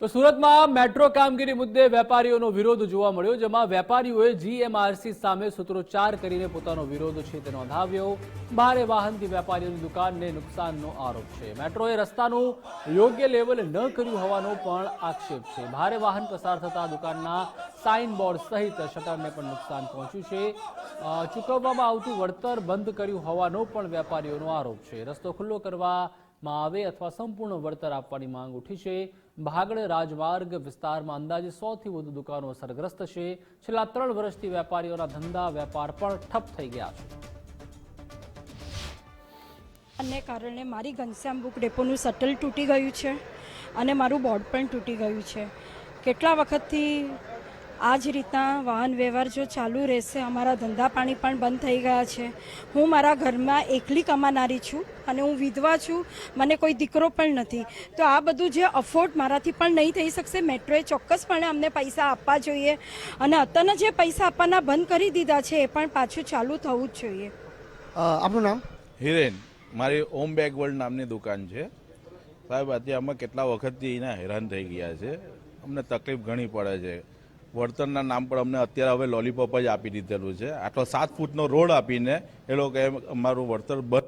તો સુરતમાં મેટ્રો કામગીરી મુદ્દે વેપારીઓનો વિરોધ જોવા મળ્યો, જેમાં વેપારીઓએ જીએમઆરસી સામે સૂત્રોચ્ચાર કરીને પોતાનો વિરોધ છે તે નોંધાવ્યો। ભારે વાહનથી વેપારીઓની દુકાનને નુકસાનનો આરોપ છે। મેટ્રોએ રસ્તાનું યોગ્ય લેવલ ન કર્યું હોવાનો પણ આક્ષેપ છે। ભારે વાહન પસાર થતા દુકાનના સાઇન બોર્ડ સહિત શટરને પણ નુકસાન પહોંચ્યું છે। ચૂકવવામાં આવતું વળતર બંધ કર્યું હોવાનો પણ વેપારીઓનો આરોપ છે। રસ્તો ખુલ્લો કરવામાં આવે અથવા સંપૂર્ણ વળતર આપવાની માંગ ઉઠી છે। ભાગડ રાજમાર્ગ વિસ્તારમાં અંદાજે 100 થી વધુ દુકાનો અસરગ્રસ્ત છે। છેલ્લા 3 વર્ષથી વેપારીઓના ધંધા વેપાર પણ ઠપ થઈ ગયા છે। અને કારણે મારી ઘનશ્યામ બુક ડેપોનું શટલ તૂટી ગયું છે અને મારું બોર્ડ પણ તૂટી ગયું છે। કેટલા વખતથી આ જ રીતના વાહન વ્યવહાર જો ચાલુ રહેશે, અમારા ધંધા પાણી પણ બંધ થઈ ગયા છે। હું મારા ઘરમાં એકલી કમાનારી છું અને હું વિધવા છું, મને કોઈ દીકરો પણ નથી। તો આ બધું જે અફોર્ડ મારાથી પણ નહીં થઈ શકશે। મેટ્રોએ ચોક્કસપણે અમને પૈસા આપવા જોઈએ અને અત્યારના જે પૈસા આપવાના બંધ કરી દીધા છે એ પણ પાછું ચાલુ થવું જ જોઈએ। આપનું નામ? હિરેન, મારી ઓમ બેગ વર્લ્ડ નામની દુકાન છે સાહેબ। અત્યારે અમે કેટલા વખતથી એના હેરાન થઈ ગયા છે, અમને તકલીફ ઘણી પડે છે। વળતરના નામ પર અમને અત્યારે હવે લોલીપોપ જ આપી દીધેલું છે। આટલો 7 ફૂટનો રોડ આપીને એ લોકોએ અમારું વળતર બંધ